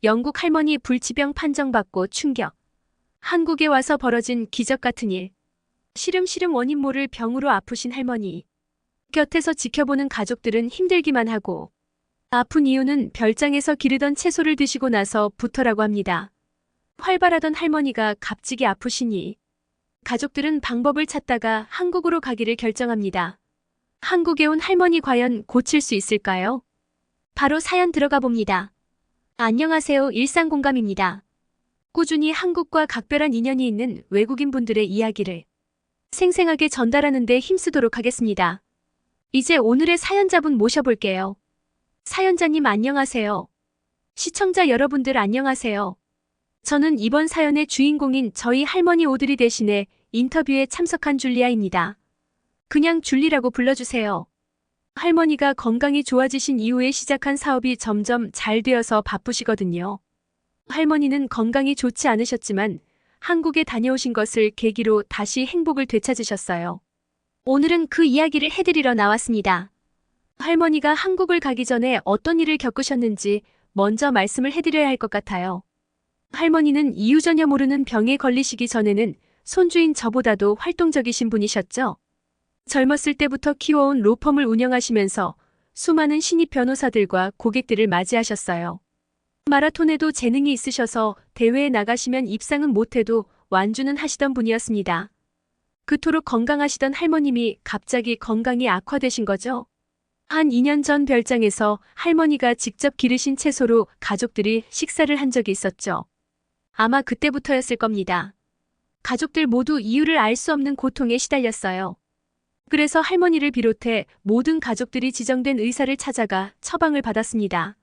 영국 할머니 불치병 판정받고 충격. 한국에 와서 벌어진 기적 같은 일. 시름시름 원인 모를 병으로 아프신 할머니. 곁에서 지켜보는 가족들은 힘들기만 하고 아픈 이유는 별장에서 기르던 채소를 드시고 나서부터라고 합니다. 활발하던 할머니가 갑자기 아프시니 가족들은 방법을 찾다가 한국으로 가기를 결정합니다. 한국에 온 할머니 과연 고칠 수 있을까요? 바로 사연 들어가 봅니다. 안녕하세요. 일상공감입니다. 꾸준히 한국과 각별한 인연이 있는 외국인 분들의 이야기를 생생하게 전달하는 데 힘쓰도록 하겠습니다. 이제 오늘의 사연자분 모셔볼게요. 사연자님 안녕하세요. 시청자 여러분들 안녕하세요. 저는 이번 사연의 주인공인 저희 할머니 오드리 대신에 인터뷰에 참석한 줄리아입니다. 그냥 줄리라고 불러주세요. 할머니가 건강이 좋아지신 이후에 시작한 사업이 점점 잘 되어서 바쁘시거든요. 할머니는 건강이 좋지 않으셨지만 한국에 다녀오신 것을 계기로 다시 행복을 되찾으셨어요. 오늘은 그 이야기를 해드리러 나왔습니다. 할머니가 한국을 가기 전에 어떤 일을 겪으셨는지 먼저 말씀을 해드려야 할 것 같아요. 할머니는 이유 전혀 모르는 병에 걸리시기 전에는 손주인 저보다도 활동적이신 분이셨죠. 젊었을 때부터 키워온 로펌을 운영하시면서 수많은 신입 변호사들과 고객들을 맞이하셨어요. 마라톤에도 재능이 있으셔서 대회에 나가시면 입상은 못해도 완주는 하시던 분이었습니다. 그토록 건강하시던 할머님이 갑자기 건강이 악화되신 거죠. 한 2년 전 별장에서 할머니가 직접 기르신 채소로 가족들이 식사를 한 적이 있었죠. 아마 그때부터였을 겁니다. 가족들 모두 이유를 알 수 없는 고통에 시달렸어요. 그래서 할머니를 비롯해 모든 가족들이 지정된 의사를 찾아가 처방을 받았습니다.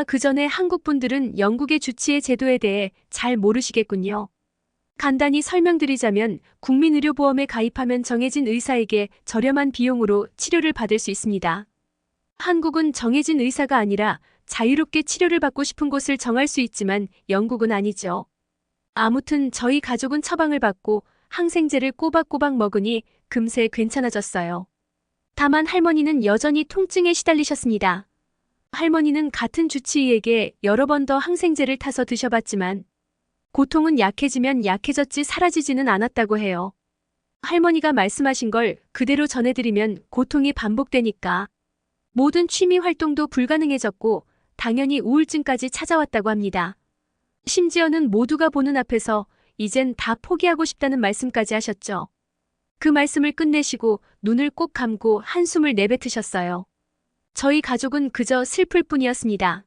그 전에 한국 분들은 영국의 주치의 제도에 대해 잘 모르시겠군요. 간단히 설명드리자면 국민의료보험에 가입하면 정해진 의사에게 저렴한 비용으로 치료를 받을 수 있습니다. 한국은 정해진 의사가 아니라 자유롭게 치료를 받고 싶은 곳을 정할 수 있지만 영국은 아니죠. 아무튼 저희 가족은 처방을 받고 항생제를 꼬박꼬박 먹으니 금세 괜찮아졌어요. 다만 할머니는 여전히 통증에 시달리셨습니다. 할머니는 같은 주치의에게 여러 번 더 항생제를 타서 드셔봤지만 고통은 약해지면 약해졌지 사라지지는 않았다고 해요. 할머니가 말씀하신 걸 그대로 전해드리면 고통이 반복되니까 모든 취미 활동도 불가능해졌고 당연히 우울증까지 찾아왔다고 합니다. 심지어는 모두가 보는 앞에서 이젠 다 포기하고 싶다는 말씀까지 하셨죠. 그 말씀을 끝내시고 눈을 꼭 감고 한숨을 내뱉으셨어요. 저희 가족은 그저 슬플 뿐이었습니다.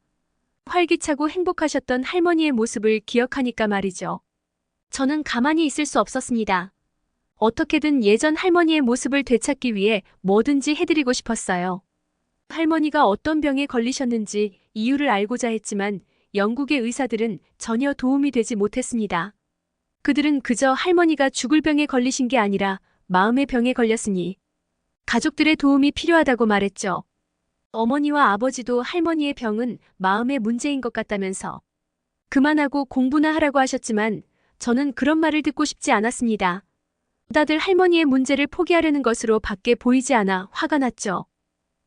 활기차고 행복하셨던 할머니의 모습을 기억하니까 말이죠. 저는 가만히 있을 수 없었습니다. 어떻게든 예전 할머니의 모습을 되찾기 위해 뭐든지 해드리고 싶었어요. 할머니가 어떤 병에 걸리셨는지 이유를 알고자 했지만 영국의 의사들은 전혀 도움이 되지 못했습니다. 그들은 그저 할머니가 죽을 병에 걸리신 게 아니라 마음의 병에 걸렸으니 가족들의 도움이 필요하다고 말했죠. 어머니와 아버지도 할머니의 병은 마음의 문제인 것 같다면서 그만하고 공부나 하라고 하셨지만 저는 그런 말을 듣고 싶지 않았습니다. 다들 할머니의 문제를 포기하려는 것으로 밖에 보이지 않아 화가 났죠.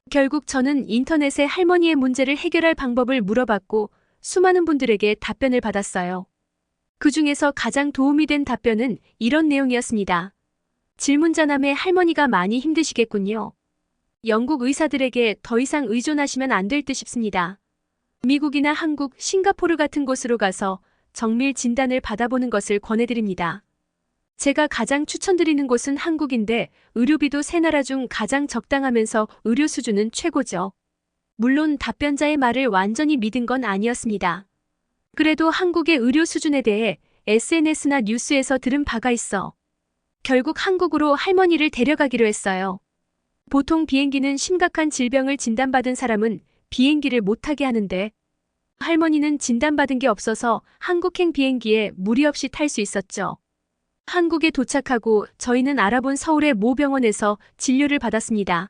결국 저는 인터넷에 할머니의 문제를 해결할 방법을 물어봤고 수많은 분들에게 답변을 받았어요. 그 중에서 가장 도움이 된 답변은 이런 내용이었습니다. 질문자남의 할머니가 많이 힘드시겠군요. 영국 의사들에게 더 이상 의존하시면 안 될 듯 싶습니다. 미국이나 한국, 싱가포르 같은 곳으로 가서 정밀 진단을 받아보는 것을 권해드립니다. 제가 가장 추천드리는 곳은 한국인데 의료비도 세 나라 중 가장 적당하면서 의료 수준은 최고죠. 물론 답변자의 말을 완전히 믿은 건 아니었습니다. 그래도 한국의 의료 수준에 대해 SNS나 뉴스에서 들은 바가 있어 결국 한국으로 할머니를 데려가기로 했어요. 보통 비행기는 심각한 질병을 진단받은 사람은 비행기를 못 타게 하는데 할머니는 진단받은 게 없어서 한국행 비행기에 무리 없이 탈 수 있었죠. 한국에 도착하고 저희는 알아본 서울의 모 병원에서 진료를 받았습니다.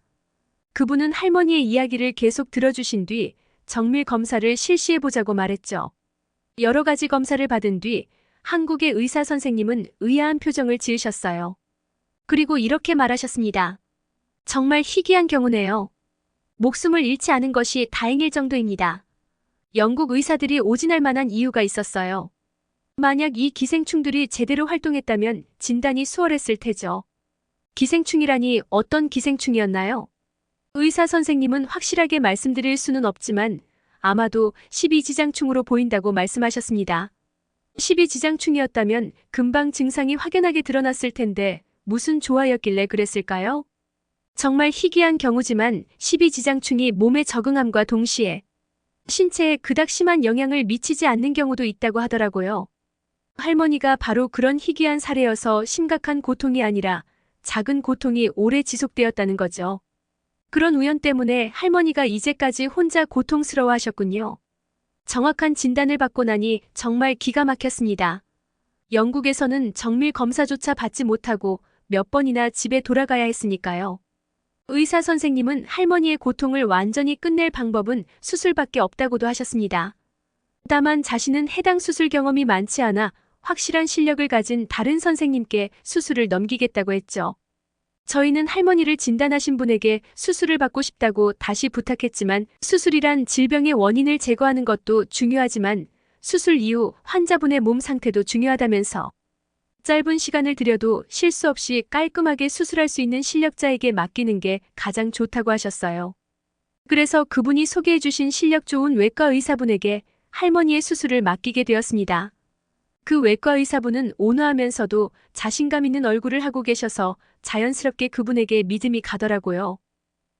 그분은 할머니의 이야기를 계속 들어주신 뒤 정밀 검사를 실시해보자고 말했죠. 여러 가지 검사를 받은 뒤 한국의 의사 선생님은 의아한 표정을 지으셨어요. 그리고 이렇게 말하셨습니다. 정말 희귀한 경우네요. 목숨을 잃지 않은 것이 다행일 정도입니다. 영국 의사들이 오진할 만한 이유가 있었어요. 만약 이 기생충들이 제대로 활동했다면 진단이 수월했을 테죠. 기생충이라니 어떤 기생충이었나요? 의사 선생님은 확실하게 말씀드릴 수는 없지만 아마도 12지장충으로 보인다고 말씀하셨습니다. 12지장충이었다면 금방 증상이 확연하게 드러났을 텐데 무슨 조화였길래 그랬을까요? 정말 희귀한 경우지만 12지장충이 몸에 적응함과 동시에 신체에 그닥 심한 영향을 미치지 않는 경우도 있다고 하더라고요. 할머니가 바로 그런 희귀한 사례여서 심각한 고통이 아니라 작은 고통이 오래 지속되었다는 거죠. 그런 우연 때문에 할머니가 이제까지 혼자 고통스러워하셨군요. 정확한 진단을 받고 나니 정말 기가 막혔습니다. 영국에서는 정밀 검사조차 받지 못하고 몇 번이나 집에 돌아가야 했으니까요. 의사 선생님은 할머니의 고통을 완전히 끝낼 방법은 수술밖에 없다고도 하셨습니다. 다만 자신은 해당 수술 경험이 많지 않아 확실한 실력을 가진 다른 선생님께 수술을 넘기겠다고 했죠. 저희는 할머니를 진단하신 분에게 수술을 받고 싶다고 다시 부탁했지만 수술이란 질병의 원인을 제거하는 것도 중요하지만 수술 이후 환자분의 몸 상태도 중요하다면서 짧은 시간을 들여도 실수 없이 깔끔하게 수술할 수 있는 실력자에게 맡기는 게 가장 좋다고 하셨어요. 그래서 그분이 소개해 주신 실력 좋은 외과 의사분에게 할머니의 수술을 맡기게 되었습니다. 그 외과 의사분은 온화하면서도 자신감 있는 얼굴을 하고 계셔서 자연스럽게 그분에게 믿음이 가더라고요.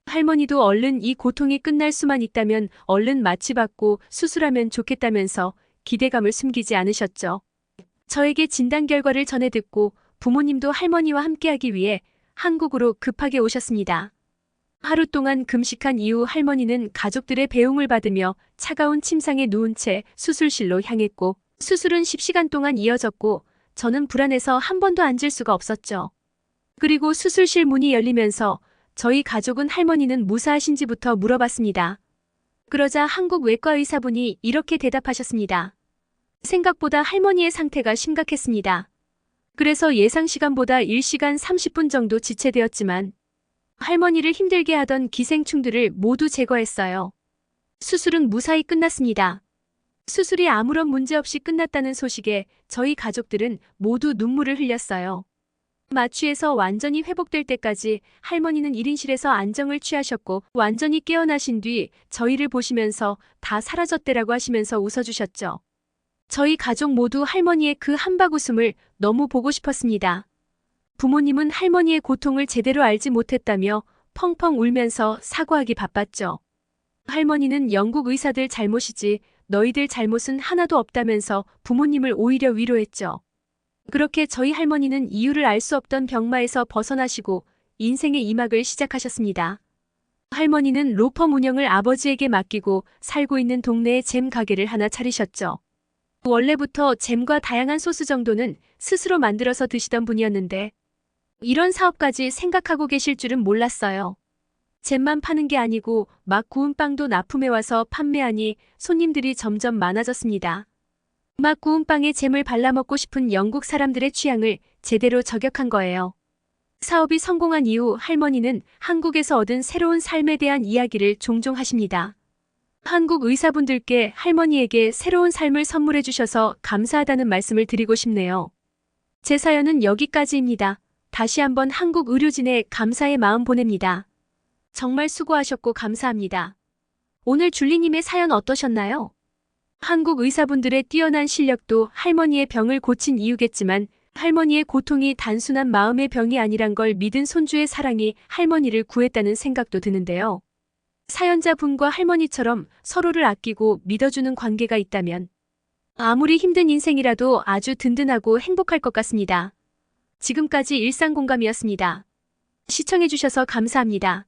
할머니도 얼른 이 고통이 끝날 수만 있다면 얼른 마취받고 수술하면 좋겠다면서 기대감을 숨기지 않으셨죠. 저에게 진단 결과를 전해 듣고 부모님도 할머니와 함께하기 위해 한국으로 급하게 오셨습니다. 하루 동안 금식한 이후 할머니는 가족들의 배웅을 받으며 차가운 침상에 누운 채 수술실로 향했고 수술은 10시간 동안 이어졌고 저는 불안해서 한 번도 앉을 수가 없었죠. 그리고 수술실 문이 열리면서 저희 가족은 할머니는 무사하신지부터 물어봤습니다. 그러자 한국 외과 의사분이 이렇게 대답하셨습니다. 생각보다 할머니의 상태가 심각했습니다. 그래서 예상 시간보다 1시간 30분 정도 지체되었지만 할머니를 힘들게 하던 기생충들을 모두 제거했어요. 수술은 무사히 끝났습니다. 수술이 아무런 문제 없이 끝났다는 소식에 저희 가족들은 모두 눈물을 흘렸어요. 마취에서 완전히 회복될 때까지 할머니는 1인실에서 안정을 취하셨고 완전히 깨어나신 뒤 저희를 보시면서 다 사라졌대라고 하시면서 웃어주셨죠. 저희 가족 모두 할머니의 그 한박 웃음을 너무 보고 싶었습니다. 부모님은 할머니의 고통을 제대로 알지 못했다며 펑펑 울면서 사과하기 바빴죠. 할머니는 영국 의사들 잘못이지 너희들 잘못은 하나도 없다면서 부모님을 오히려 위로했죠. 그렇게 저희 할머니는 이유를 알 수 없던 병마에서 벗어나시고 인생의 이막을 시작하셨습니다. 할머니는 로펌 운영을 아버지에게 맡기고 살고 있는 동네에 잼 가게를 하나 차리셨죠. 원래부터 잼과 다양한 소스 정도는 스스로 만들어서 드시던 분이었는데 이런 사업까지 생각하고 계실 줄은 몰랐어요. 잼만 파는 게 아니고 막 구운 빵도 납품해 와서 판매하니 손님들이 점점 많아졌습니다. 막 구운 빵에 잼을 발라먹고 싶은 영국 사람들의 취향을 제대로 저격한 거예요. 사업이 성공한 이후 할머니는 한국에서 얻은 새로운 삶에 대한 이야기를 종종 하십니다. 한국 의사분들께 할머니에게 새로운 삶을 선물해 주셔서 감사하다는 말씀을 드리고 싶네요. 제 사연은 여기까지입니다. 다시 한번 한국 의료진에 감사의 마음 보냅니다. 정말 수고하셨고 감사합니다. 오늘 줄리님의 사연 어떠셨나요? 한국 의사분들의 뛰어난 실력도 할머니의 병을 고친 이유겠지만 할머니의 고통이 단순한 마음의 병이 아니란 걸 믿은 손주의 사랑이 할머니를 구했다는 생각도 드는데요. 사연자분과 할머니처럼 서로를 아끼고 믿어주는 관계가 있다면 아무리 힘든 인생이라도 아주 든든하고 행복할 것 같습니다. 지금까지 일상공감이었습니다. 시청해주셔서 감사합니다.